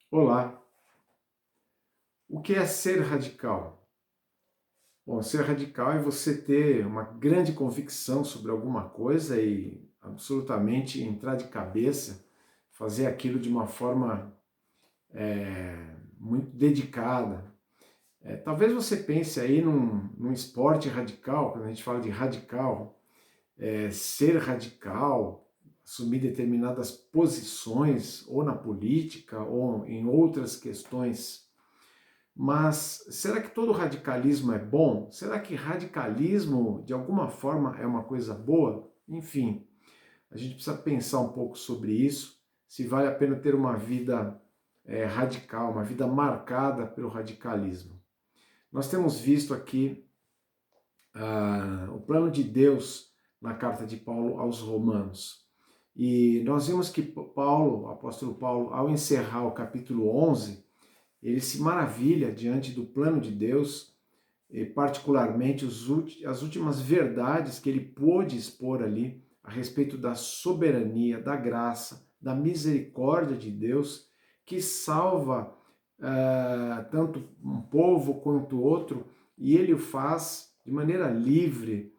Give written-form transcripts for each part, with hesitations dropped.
Olá, o que é ser radical? Bom, ser radical é você ter uma grande convicção sobre alguma coisa e absolutamente entrar de cabeça, fazer aquilo de uma forma muito dedicada. Talvez você pense aí num esporte radical, quando a gente fala de radical, ser radical, assumir determinadas posições, ou na política, ou em outras questões. Mas será que todo radicalismo é bom? Será que radicalismo, de alguma forma, é uma coisa boa? Enfim, a gente precisa pensar um pouco sobre isso, se vale a pena ter uma vida radical, uma vida marcada pelo radicalismo. Nós temos visto aqui o plano de Deus na carta de Paulo aos Romanos. E nós vimos que Paulo, o apóstolo Paulo, ao encerrar o capítulo 11, ele se maravilha diante do plano de Deus, e particularmente as últimas verdades que ele pôde expor ali a respeito da soberania, da graça, da misericórdia de Deus, que salva tanto um povo quanto outro, e ele o faz de maneira livre,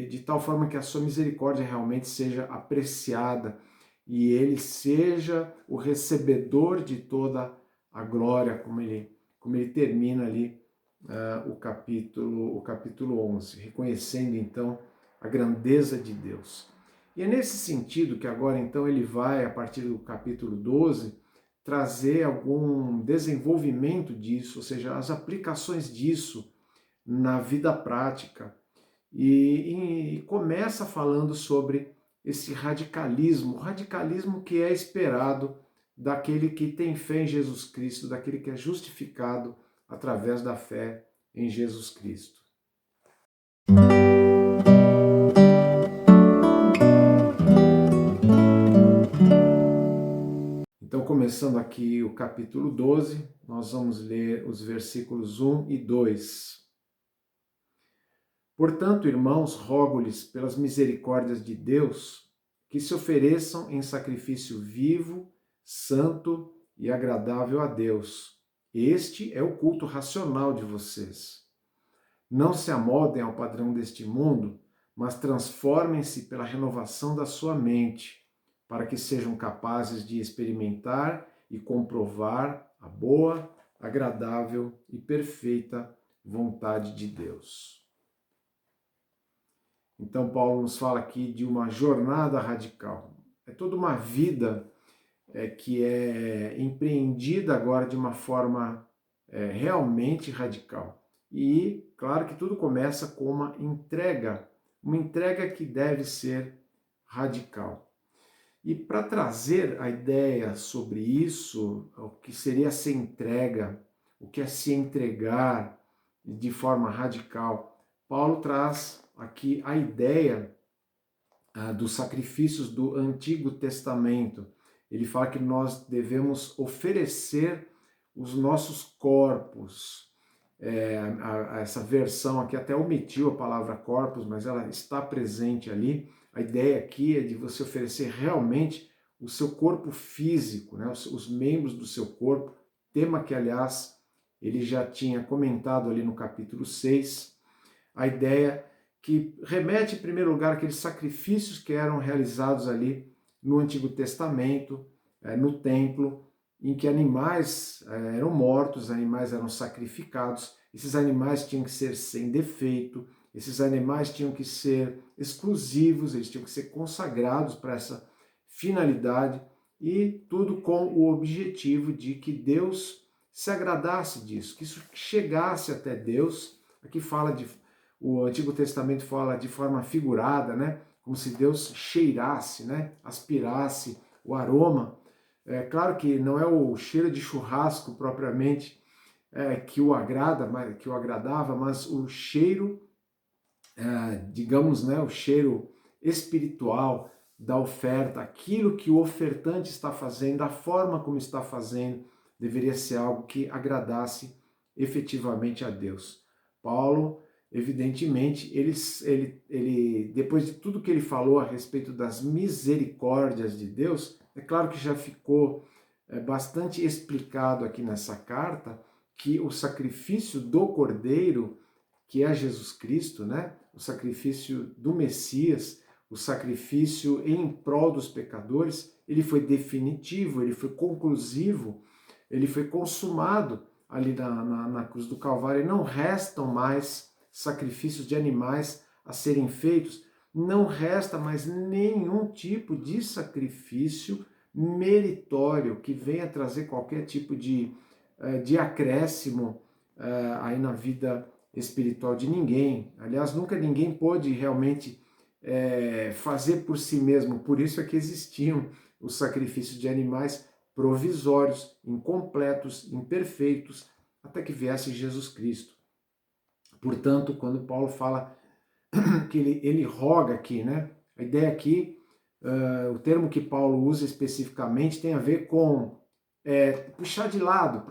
de tal forma que a sua misericórdia realmente seja apreciada e ele seja o recebedor de toda a glória, como ele termina ali o capítulo 11, reconhecendo então a grandeza de Deus. E é nesse sentido que agora então ele vai, a partir do capítulo 12, trazer algum desenvolvimento disso, ou seja, as aplicações disso na vida prática. E começa falando sobre esse radicalismo, o radicalismo que é esperado daquele que tem fé em Jesus Cristo, daquele que é justificado através da fé em Jesus Cristo. Então, começando aqui o capítulo 12, nós vamos ler os versículos 1 e 2. Portanto, irmãos, rogo-lhes pelas misericórdias de Deus que se ofereçam em sacrifício vivo, santo e agradável a Deus. Este é o culto racional de vocês. Não se amoldem ao padrão deste mundo, mas transformem-se pela renovação da sua mente, para que sejam capazes de experimentar e comprovar a boa, agradável e perfeita vontade de Deus. Então, Paulo nos fala aqui de uma jornada radical. É toda uma vida que é empreendida agora de uma forma realmente radical. E, claro que tudo começa com uma entrega que deve ser radical. E para trazer a ideia sobre isso, o que seria essa entrega, o que é se entregar de forma radical, Paulo traz aqui a ideia dos sacrifícios do Antigo Testamento. Ele fala que nós devemos oferecer os nossos corpos. Essa versão aqui até omitiu a palavra corpos, mas ela está presente ali. A ideia aqui é de você oferecer realmente o seu corpo físico, né? Os membros do seu corpo, tema que, aliás, ele já tinha comentado ali no capítulo 6, a ideia que remete, em primeiro lugar, àqueles sacrifícios que eram realizados ali no Antigo Testamento, no templo, em que animais eram mortos, animais eram sacrificados, esses animais tinham que ser sem defeito, esses animais tinham que ser exclusivos, eles tinham que ser consagrados para essa finalidade, e tudo com o objetivo de que Deus se agradasse disso, que isso chegasse até Deus. Aqui fala de o Antigo Testamento fala de forma figurada, né? Como se Deus cheirasse, né? Aspirasse o aroma. É claro que não é o cheiro de churrasco propriamente que o agrada, que o agradava, mas o cheiro, digamos, né? O cheiro espiritual da oferta, aquilo que o ofertante está fazendo, a forma como está fazendo, deveria ser algo que agradasse efetivamente a Deus. Paulo, evidentemente, ele, depois de tudo que ele falou a respeito das misericórdias de Deus, é claro que já ficou bastante explicado aqui nessa carta que o sacrifício do Cordeiro, que é Jesus Cristo, né? O sacrifício do Messias, o sacrifício em prol dos pecadores, ele foi definitivo, ele foi conclusivo, ele foi consumado ali na cruz do Calvário. E não restam mais sacrifícios de animais a serem feitos, não resta mais nenhum tipo de sacrifício meritório que venha trazer qualquer tipo de acréscimo aí na vida espiritual de ninguém. Aliás, nunca ninguém pôde realmente fazer por si mesmo. Por isso é que existiam os sacrifícios de animais provisórios, incompletos, imperfeitos, até que viesse Jesus Cristo. Portanto, quando Paulo fala que ele roga aqui, né? A ideia aqui, o termo que Paulo usa especificamente tem a ver com puxar de lado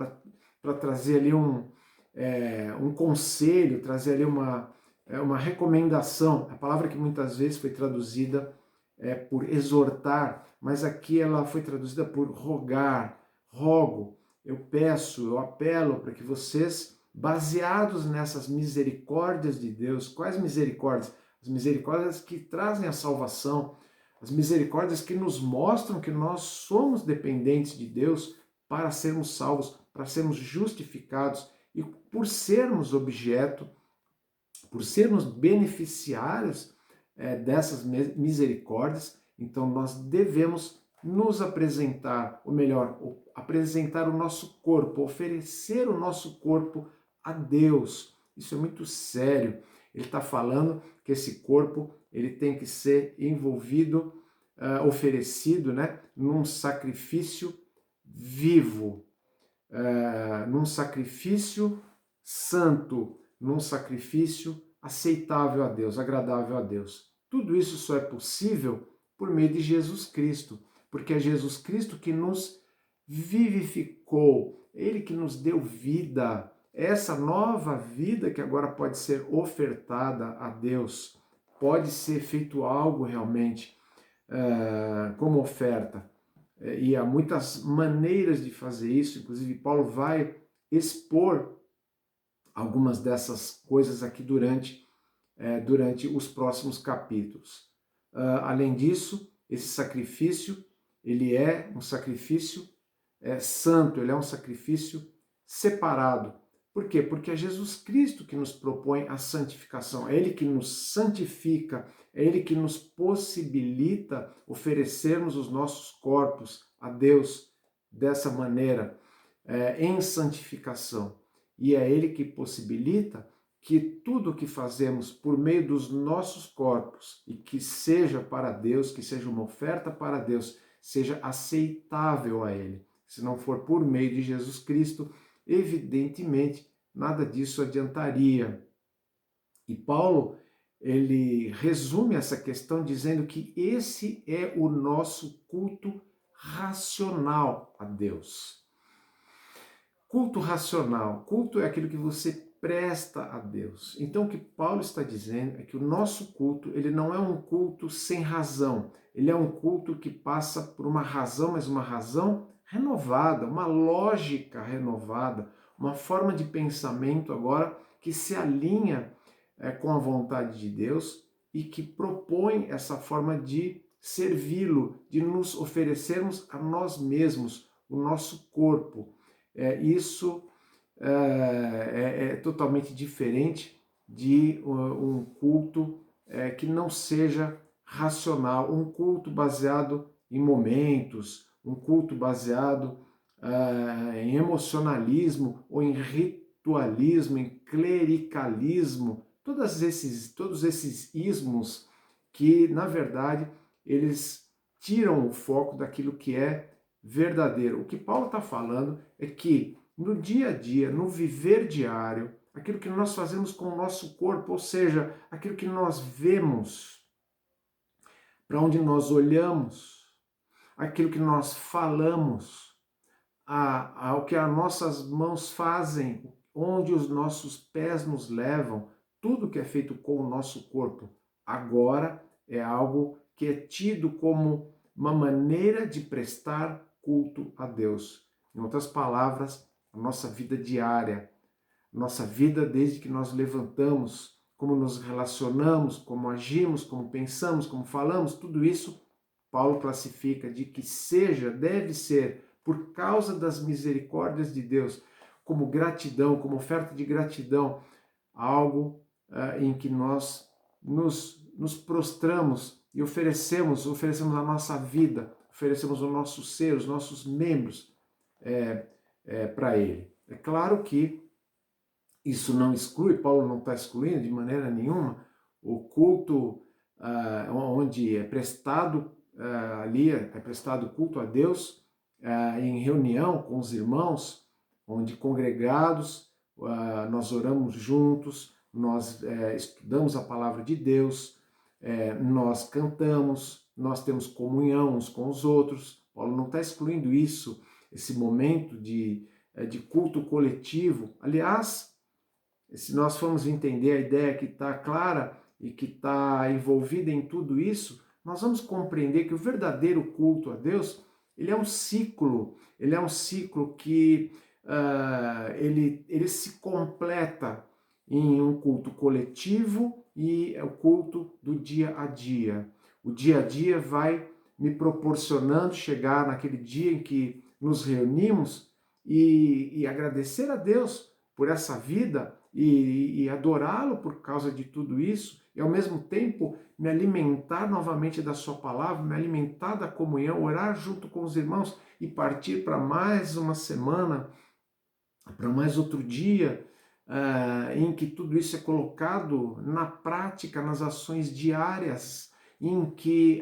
para trazer ali um conselho, trazer ali uma recomendação. A palavra que muitas vezes foi traduzida por exortar, mas aqui ela foi traduzida por rogar, rogo, eu peço, eu apelo para que vocês, baseados nessas misericórdias de Deus, quais misericórdias? As misericórdias que trazem a salvação, as misericórdias que nos mostram que nós somos dependentes de Deus para sermos salvos, para sermos justificados e por sermos objeto, por sermos beneficiários dessas misericórdias. Então nós devemos nos apresentar, ou melhor, apresentar o nosso corpo, oferecer o nosso corpo a Deus. Isso é muito sério. Ele está falando que esse corpo ele tem que ser envolvido, oferecido, né, num sacrifício vivo, num sacrifício santo, num sacrifício aceitável a Deus, agradável a Deus. Tudo isso só é possível por meio de Jesus Cristo, porque é Jesus Cristo que nos vivificou, Ele que nos deu vida, essa nova vida que agora pode ser ofertada a Deus, pode ser feito algo realmente como oferta. E há muitas maneiras de fazer isso, inclusive Paulo vai expor algumas dessas coisas aqui durante os próximos capítulos. Além disso, esse sacrifício, ele é um sacrifício santo, ele é um sacrifício separado. Por quê? Porque é Jesus Cristo que nos propõe a santificação, é Ele que nos santifica, é Ele que nos possibilita oferecermos os nossos corpos a Deus dessa maneira, em santificação. E é Ele que possibilita que tudo o que fazemos por meio dos nossos corpos e que seja para Deus, que seja uma oferta para Deus, seja aceitável a Ele. Se não for por meio de Jesus Cristo, evidentemente nada disso adiantaria. E Paulo, ele resume essa questão dizendo que esse é o nosso culto racional a Deus. Culto racional, culto é aquilo que você presta a Deus. Então o que Paulo está dizendo é que o nosso culto, ele não é um culto sem razão, ele é um culto que passa por uma razão, mas uma razão renovada, uma lógica renovada, uma forma de pensamento agora que se alinha com a vontade de Deus e que propõe essa forma de servi-lo, de nos oferecermos a nós mesmos, o nosso corpo. Isso é totalmente diferente de um culto que não seja racional, um culto baseado em momentos, um culto baseado em emocionalismo ou em ritualismo, em clericalismo, todos esses ismos que, na verdade, eles tiram o foco daquilo que é verdadeiro. O que Paulo está falando é que no dia a dia, no viver diário, aquilo que nós fazemos com o nosso corpo, ou seja, aquilo que nós vemos, para onde nós olhamos, aquilo que nós falamos, ao que as nossas mãos fazem, onde os nossos pés nos levam, tudo que é feito com o nosso corpo, agora é algo que é tido como uma maneira de prestar culto a Deus. Em outras palavras, a nossa vida diária, nossa vida desde que nós levantamos, como nos relacionamos, como agimos, como pensamos, como falamos, tudo isso Paulo classifica de que deve ser, por causa das misericórdias de Deus, como gratidão, como oferta de gratidão, algo em que nós nos prostramos e oferecemos a nossa vida, oferecemos o nosso ser, os nossos membros para Ele. É claro que isso não exclui, Paulo não está excluindo de maneira nenhuma o culto onde é prestado ali, é prestado culto a Deus em reunião com os irmãos, onde congregados nós oramos juntos, nós estudamos a palavra de Deus, nós cantamos, nós temos comunhão uns com os outros. Paulo não está excluindo isso, esse momento de culto coletivo. Aliás, se nós formos entender a ideia que está clara e que está envolvida em tudo isso, nós vamos compreender que o verdadeiro culto a Deus, ele é um ciclo que ele se completa em um culto coletivo e é o culto do dia a dia. O dia a dia vai me proporcionando chegar naquele dia em que nos reunimos e agradecer a Deus por essa vida e adorá-lo por causa de tudo isso, e ao mesmo tempo me alimentar novamente da sua palavra, me alimentar da comunhão, orar junto com os irmãos e partir para mais uma semana, para mais outro dia, em que tudo isso é colocado na prática, nas ações diárias, em que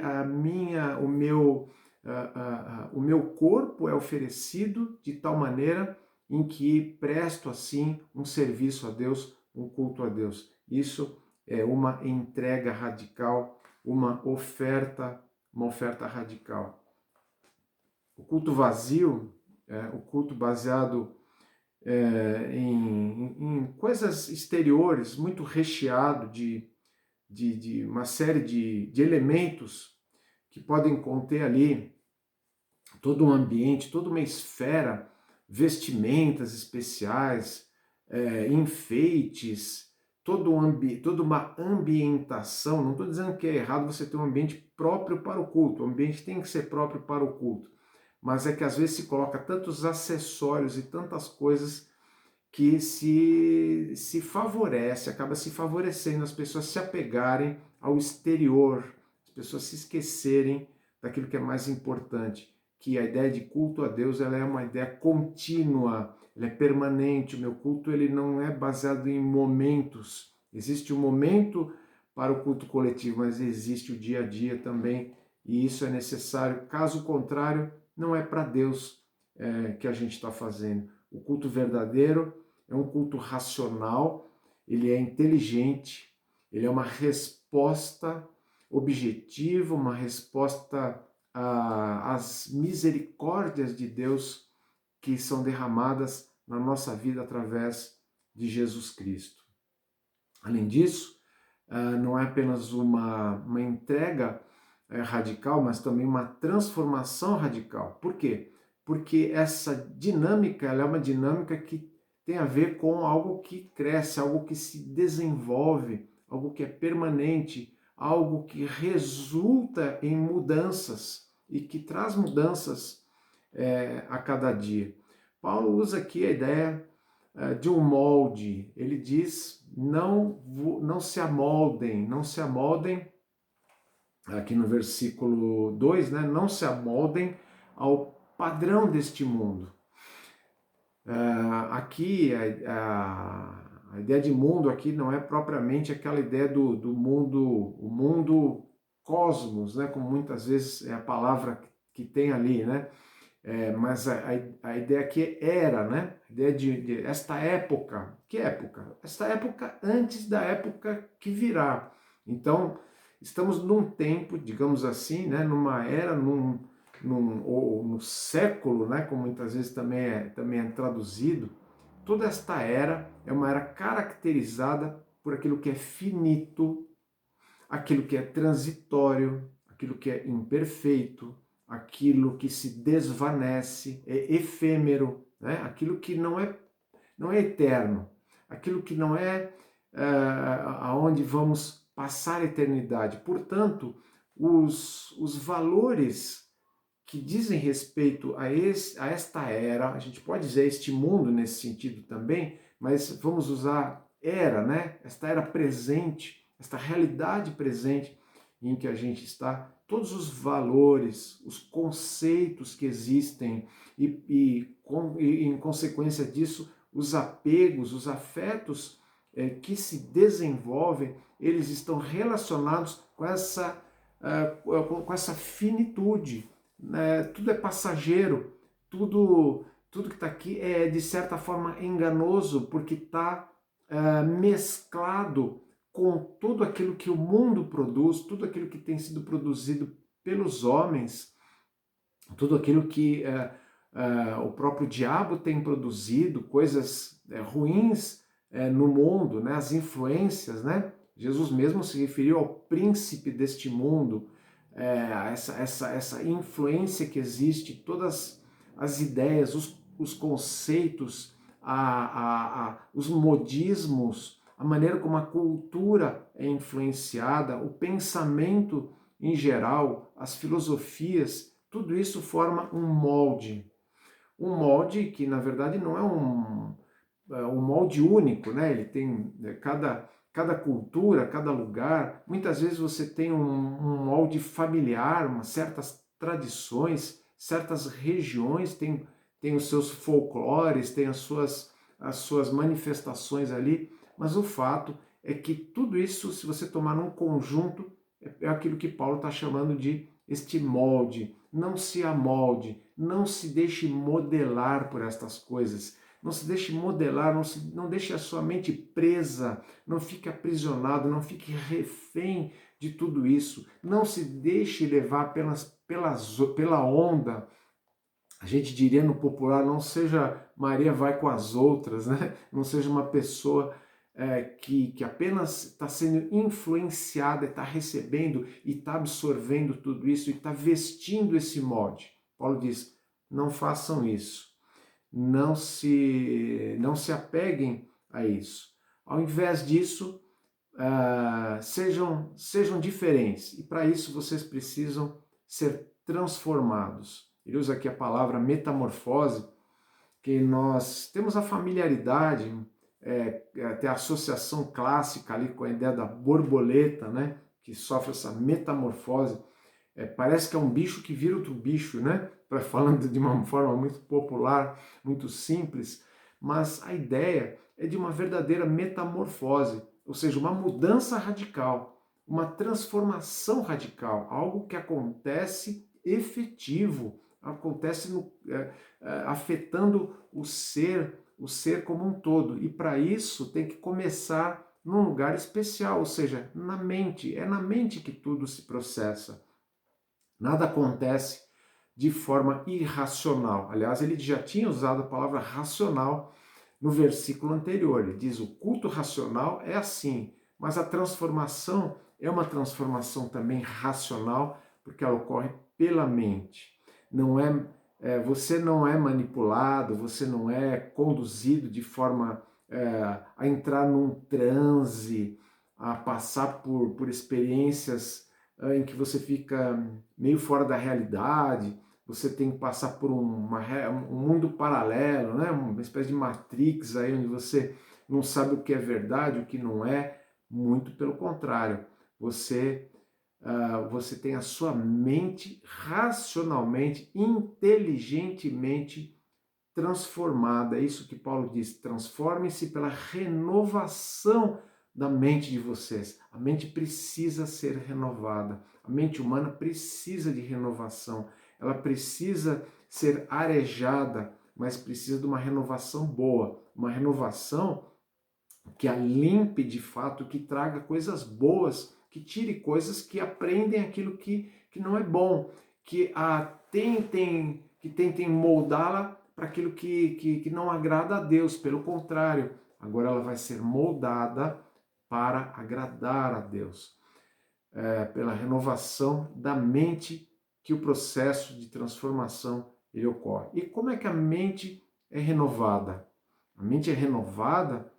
o meu corpo é oferecido de tal maneira em que presto assim um serviço a Deus, um culto a Deus. Isso é uma entrega radical, uma oferta radical. O culto vazio, o culto baseado em coisas exteriores, muito recheado de uma série de elementos que podem conter ali todo um ambiente, toda uma esfera, vestimentas especiais, enfeites, toda uma ambientação. Não estou dizendo que é errado você ter um ambiente próprio para o culto, o ambiente tem que ser próprio para o culto, mas é que às vezes se coloca tantos acessórios e tantas coisas que se favorece, acaba se favorecendo as pessoas se apegarem ao exterior, as pessoas se esquecerem daquilo que é mais importante, que a ideia de culto a Deus ela é uma ideia contínua, ela é permanente. O meu culto ele não é baseado em momentos. Existe um momento para o culto coletivo, mas existe o dia a dia também, e isso é necessário. Caso contrário, não é para Deus que a gente está fazendo. O culto verdadeiro é um culto racional, ele é inteligente, ele é uma resposta objetiva, uma resposta às misericórdias de Deus que são derramadas na nossa vida através de Jesus Cristo. Além disso, não é apenas uma entrega radical, mas também uma transformação radical. Por quê? Porque essa dinâmica ela é uma dinâmica que tem a ver com algo que cresce, algo que se desenvolve, algo que é permanente, algo que resulta em mudanças e que traz mudanças a cada dia. Paulo usa aqui a ideia de um molde. Ele diz, não se amoldem, aqui no versículo 2, né? Não se amoldem ao padrão deste mundo. Aqui, a ideia de mundo aqui não é propriamente aquela ideia do mundo, o mundo cosmos, né? Como muitas vezes é a palavra que tem ali, né? Mas a ideia aqui era, né? A ideia de esta época. Que época? Esta época antes da época que virá. Então, estamos num tempo, digamos assim, né? Numa era, ou no século, né? Como muitas vezes também é traduzido. Toda esta era é uma era caracterizada por aquilo que é finito, aquilo que é transitório, aquilo que é imperfeito, aquilo que se desvanece, é efêmero, né? Aquilo que não é eterno, aquilo que não é aonde vamos passar a eternidade. Portanto, os valores que dizem respeito a esta era, a gente pode dizer este mundo nesse sentido também, mas vamos usar era, né? Esta era presente, esta realidade presente em que a gente está, todos os valores, os conceitos que existem e em consequência disso, os apegos, os afetos que se desenvolvem, eles estão relacionados com essa finitude, né? Tudo é passageiro, tudo que está aqui é de certa forma enganoso, porque está mesclado com tudo aquilo que o mundo produz, tudo aquilo que tem sido produzido pelos homens, tudo aquilo que o próprio diabo tem produzido, coisas ruins no mundo, né? As influências, né? Jesus mesmo se referiu ao príncipe deste mundo, essa influência que existe, todas as ideias, os conceitos, os modismos, a maneira como a cultura é influenciada, o pensamento em geral, as filosofias, tudo isso forma um molde. Um molde que, na verdade, não é um molde único, né? Ele tem cada cultura, cada lugar. Muitas vezes você tem um molde familiar, certas tradições, certas regiões tem os seus folclores, tem as suas manifestações ali, mas o fato é que tudo isso, se você tomar num conjunto, é aquilo que Paulo está chamando de este molde. Não se amolde, não se deixe modelar por estas coisas. Não se deixe modelar, não deixe a sua mente presa, não fique aprisionado, não fique refém de tudo isso. Não se deixe levar pela onda. A gente diria no popular, não seja Maria vai com as outras, né? Não seja uma pessoa que apenas está sendo influenciada, está recebendo e está absorvendo tudo isso e está vestindo esse molde. Paulo diz, não façam isso. Não se apeguem a isso. Ao invés disso, sejam diferentes. E para isso vocês precisam ser transformados. Ele usa aqui a palavra metamorfose, que nós temos a familiaridade, até a associação clássica ali com a ideia da borboleta, né? Que sofre essa metamorfose. Parece que é um bicho que vira outro bicho, né? Falando de uma forma muito popular, muito simples, mas a ideia é de uma verdadeira metamorfose, ou seja, uma mudança radical, uma transformação radical, algo que acontece efetivo, acontece afetando o ser como um todo. E para isso tem que começar num lugar especial, ou seja, na mente. É na mente que tudo se processa. Nada acontece de forma irracional. Aliás, ele já tinha usado a palavra racional no versículo anterior. Ele diz: o culto racional é assim, mas a transformação é uma transformação também racional, porque ela ocorre pela mente. Você não é manipulado, você não é conduzido de forma a entrar num transe, a passar por experiências em que você fica meio fora da realidade, você tem que passar por um mundo paralelo, né? Uma espécie de Matrix aí, onde você não sabe o que é verdade, o que não é. Muito pelo contrário, você tem a sua mente racionalmente, inteligentemente transformada. É isso que Paulo diz, transformem-se pela renovação da mente de vocês. A mente precisa ser renovada. A mente humana precisa de renovação. Ela precisa ser arejada, mas precisa de uma renovação boa, uma renovação que a limpe de fato, que traga coisas boas, que tire coisas que aprendem aquilo que não é bom, que tentem moldá-la para aquilo que não agrada a Deus. Pelo contrário, agora ela vai ser moldada para agradar a Deus, pela renovação da mente que o processo de transformação ele ocorre. E como é que a mente é renovada? A mente é renovada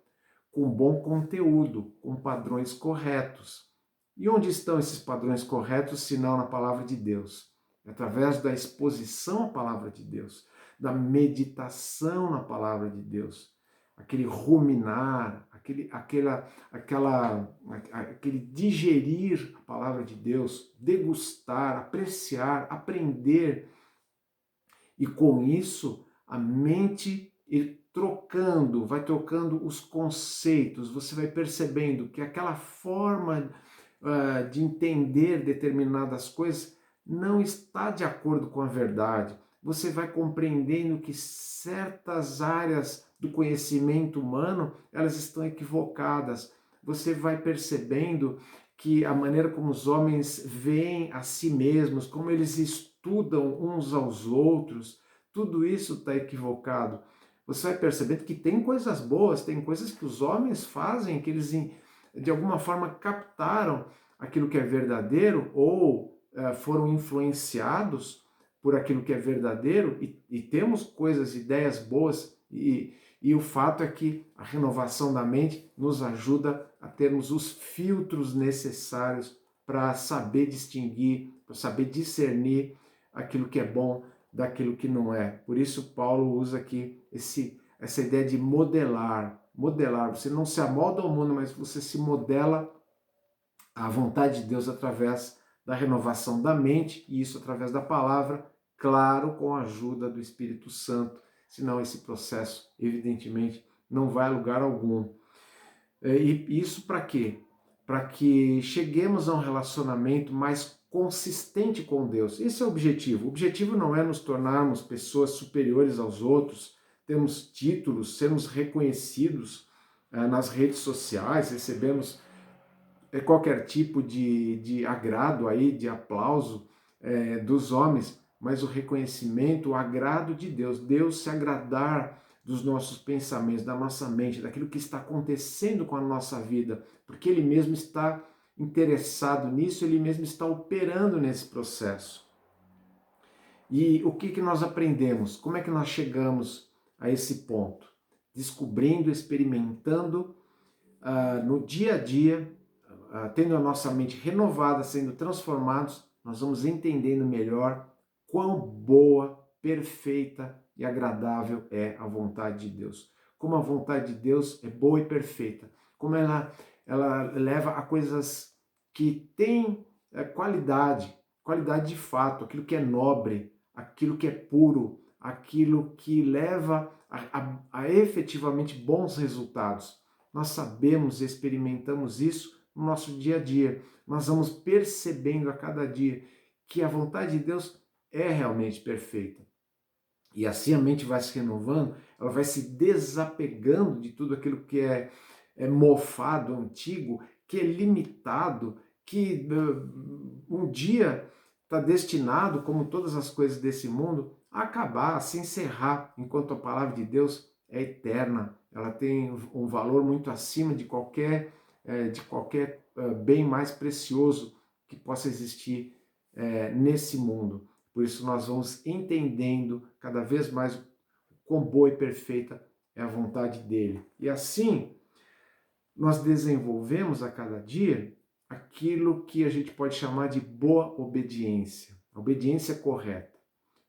com bom conteúdo, com padrões corretos. E onde estão esses padrões corretos, se não na palavra de Deus? Através da exposição à palavra de Deus, da meditação na palavra de Deus, aquele ruminar, aquele digerir a palavra de Deus, degustar, apreciar, aprender. E com isso, a mente vai trocando os conceitos, você vai percebendo que aquela forma de entender determinadas coisas não está de acordo com a verdade. Você vai compreendendo que certas áreas do conhecimento humano, elas estão equivocadas. Você vai percebendo que a maneira como os homens veem a si mesmos, como eles estudam uns aos outros, tudo isso está equivocado. Você vai percebendo que tem coisas boas, tem coisas que os homens fazem, que eles de alguma forma captaram aquilo que é verdadeiro ou foram influenciados por aquilo que é verdadeiro e temos coisas, ideias boas e o fato é que a renovação da mente nos ajuda a termos os filtros necessários para saber distinguir, para saber discernir aquilo que é bom daquilo que não é. Por isso Paulo usa aqui essa ideia de modelar. Você não se amolda ao mundo, mas você se modela à vontade de Deus através da renovação da mente, e isso através da palavra, claro, com a ajuda do Espírito Santo, senão esse processo, evidentemente, não vai a lugar algum. E isso para quê? Para que cheguemos a um relacionamento mais consistente com Deus. Esse é o objetivo. O objetivo não é nos tornarmos pessoas superiores aos outros, termos títulos, sermos reconhecidos nas redes sociais, recebemos qualquer tipo de agrado aí, de aplauso dos homens, mas o reconhecimento, o agrado de Deus, Deus se agradar dos nossos pensamentos, da nossa mente, daquilo que está acontecendo com a nossa vida, porque Ele mesmo está interessado nisso, Ele mesmo está operando nesse processo. E o que nós aprendemos? Como é que nós chegamos a esse ponto? Descobrindo, experimentando no dia a dia, tendo a nossa mente renovada, sendo transformados, nós vamos entendendo melhor quão boa, perfeita e agradável é a vontade de Deus. Como a vontade de Deus é boa e perfeita. Como ela leva a coisas que têm qualidade de fato, aquilo que é nobre, aquilo que é puro, aquilo que leva a efetivamente bons resultados. Nós sabemos e experimentamos isso no nosso dia a dia. Nós vamos percebendo a cada dia que a vontade de Deus é realmente perfeita. E assim a mente vai se renovando, ela vai se desapegando de tudo aquilo que é mofado, antigo, que é limitado, que um dia está destinado, como todas as coisas desse mundo, a acabar, a se encerrar, enquanto a palavra de Deus é eterna. Ela tem um valor muito acima de qualquer bem mais precioso que possa existir nesse mundo. Por isso nós vamos entendendo cada vez mais quão boa e perfeita é a vontade dele. E assim, nós desenvolvemos a cada dia aquilo que a gente pode chamar de boa obediência. A obediência correta.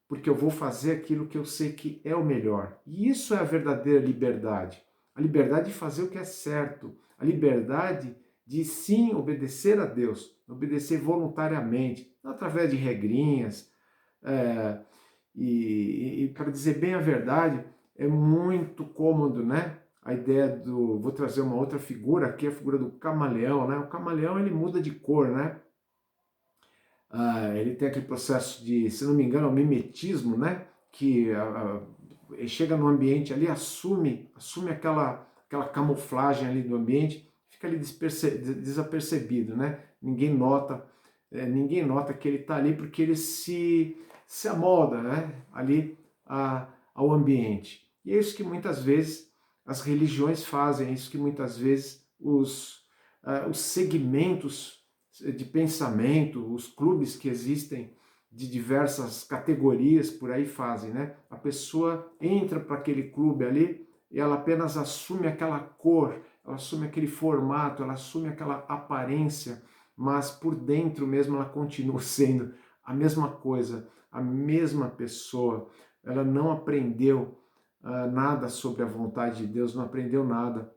Porque eu vou fazer aquilo que eu sei que é o melhor. E isso é a verdadeira liberdade. A liberdade de fazer o que é certo. A liberdade de sim obedecer a Deus. Obedecer voluntariamente. Não através de regrinhas. E para dizer bem a verdade, é muito cômodo, né? A ideia vou trazer uma outra figura aqui, a figura do camaleão, né? O camaleão, ele muda de cor, né? Ele tem aquele processo de, se não me engano, é o mimetismo, né? Que ele chega no ambiente ali, assume aquela camuflagem ali do ambiente, fica ali desapercebido, né? Ninguém nota que ele está ali porque ele se amolda, né? Ali ao ambiente. E é isso que muitas vezes as religiões fazem, é isso que muitas vezes os segmentos de pensamento, os clubes que existem de diversas categorias por aí fazem, né? A pessoa entra para aquele clube ali e ela apenas assume aquela cor, ela assume aquele formato, ela assume aquela aparência, mas por dentro mesmo ela continua sendo a mesma coisa, a mesma pessoa. Ela não aprendeu nada sobre a vontade de Deus, não aprendeu nada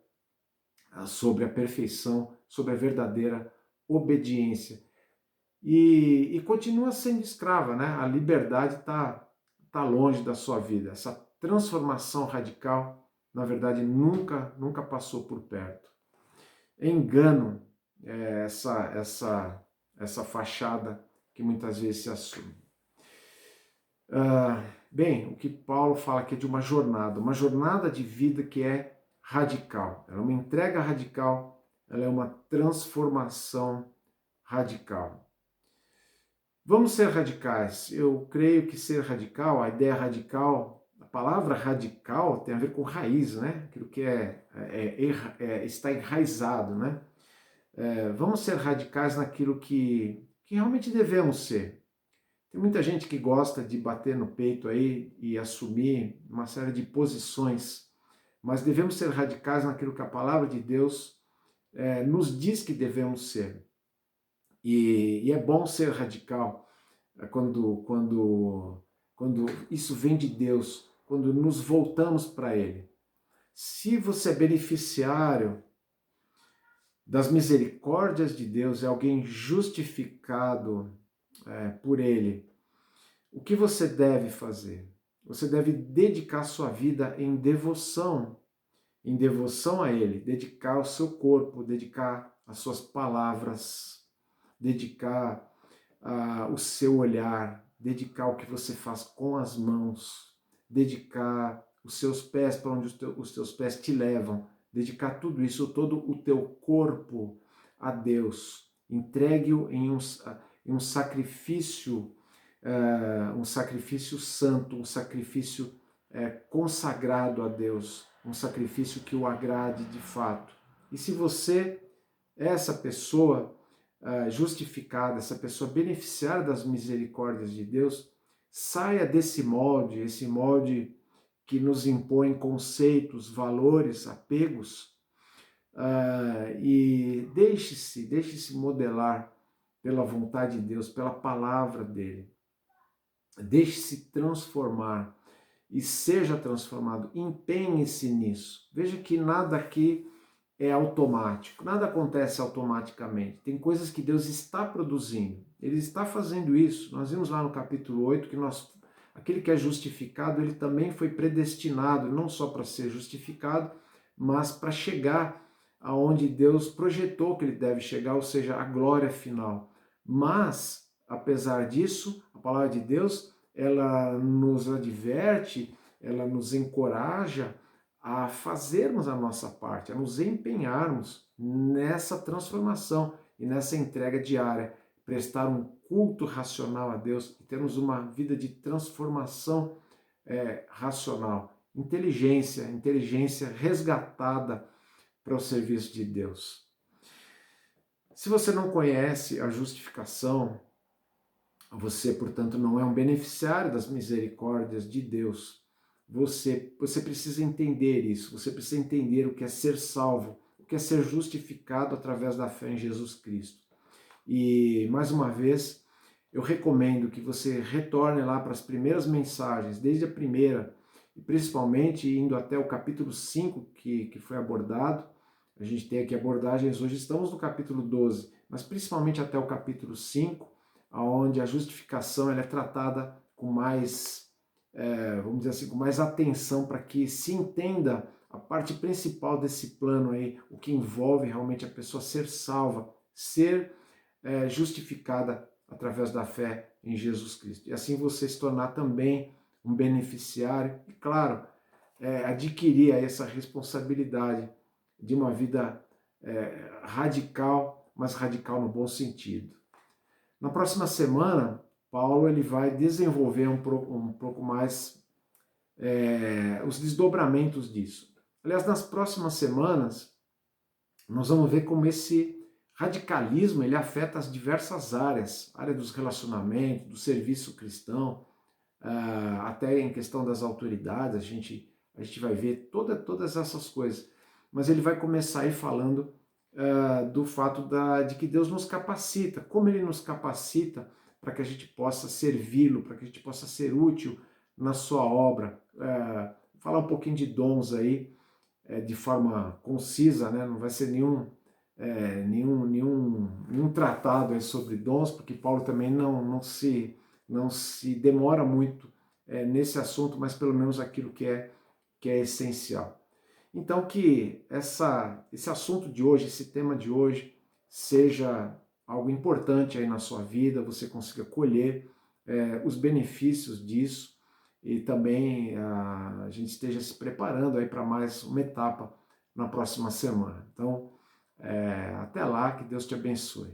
sobre a perfeição, sobre a verdadeira obediência. E continua sendo escrava, né? A liberdade tá longe da sua vida. Essa transformação radical, na verdade, nunca passou por perto. É engano essa fachada que muitas vezes se assume. Bem, o que Paulo fala aqui é de uma jornada de vida que é radical. Ela é uma entrega radical, ela é uma transformação radical. Vamos ser radicais. Eu creio que ser radical, a ideia radical, a palavra radical tem a ver com raiz, né? Aquilo que está enraizado, né? Vamos ser radicais naquilo que realmente devemos ser. Tem muita gente que gosta de bater no peito aí e assumir uma série de posições, mas devemos ser radicais naquilo que a palavra de Deus nos diz que devemos ser. E é bom ser radical quando isso vem de Deus, quando nos voltamos para Ele. Se você é beneficiário das misericórdias de Deus, é alguém justificado por Ele, o que você deve fazer? Você deve dedicar sua vida em devoção a Ele, dedicar o seu corpo, dedicar as suas palavras, dedicar o seu olhar, dedicar o que você faz com as mãos, dedicar os seus pés para onde os teus pés te levam, dedicar tudo isso, todo o teu corpo a Deus. Entregue-o em um sacrifício, um sacrifício santo, um sacrifício consagrado a Deus, um sacrifício que o agrade de fato. E se você é essa pessoa justificada, essa pessoa beneficiária das misericórdias de Deus, saia desse molde, esse molde que nos impõe conceitos, valores, apegos, e deixe-se modelar pela vontade de Deus, pela palavra dele. Deixe-se transformar e seja transformado. Empenhe-se nisso. Veja que nada aqui é automático, nada acontece automaticamente. Tem coisas que Deus está produzindo, Ele está fazendo isso. Nós vimos lá no capítulo 8 que aquele que é justificado, ele também foi predestinado, não só para ser justificado, mas para chegar aonde Deus projetou que ele deve chegar, ou seja, a glória final. Mas, apesar disso, a palavra de Deus, ela nos adverte, ela nos encoraja a fazermos a nossa parte, a nos empenharmos nessa transformação e nessa entrega diária, prestar um culto racional a Deus e termos uma vida de transformação racional, inteligência resgatada para o serviço de Deus. Se você não conhece a justificação, você, portanto, não é um beneficiário das misericórdias de Deus. Você precisa entender isso, você precisa entender o que é ser salvo, o que é ser justificado através da fé em Jesus Cristo. E, mais uma vez, eu recomendo que você retorne lá para as primeiras mensagens, desde a primeira, e principalmente indo até o capítulo 5, que foi abordado. A gente tem aqui abordagens, hoje estamos no capítulo 12, mas principalmente até o capítulo 5, onde a justificação ela é tratada com mais, vamos dizer assim, com mais atenção para que se entenda a parte principal desse plano aí, o que envolve realmente a pessoa ser salva, ser justificada através da fé em Jesus Cristo. E assim você se tornar também um beneficiário e, claro, adquirir essa responsabilidade de uma vida radical, mas radical no bom sentido. Na próxima semana, Paulo ele vai desenvolver um pouco mais os desdobramentos disso. Aliás, nas próximas semanas, nós vamos ver como esse radicalismo, ele afeta as diversas áreas, área dos relacionamentos, do serviço cristão, até em questão das autoridades, a gente vai ver todas essas coisas. Mas ele vai começar aí falando do fato de que Deus nos capacita, como ele nos capacita para que a gente possa servi-lo, para que a gente possa ser útil na sua obra. Falar um pouquinho de dons aí, de forma concisa, né? Não vai ser nenhum tratado aí sobre dons, porque Paulo também não se demora muito nesse assunto, mas pelo menos aquilo que é essencial. Então que esse assunto de hoje, esse tema de hoje, seja algo importante aí na sua vida, você consiga colher os benefícios disso e também a gente esteja se preparando aí para mais uma etapa na próxima semana. Então, até lá, que Deus te abençoe.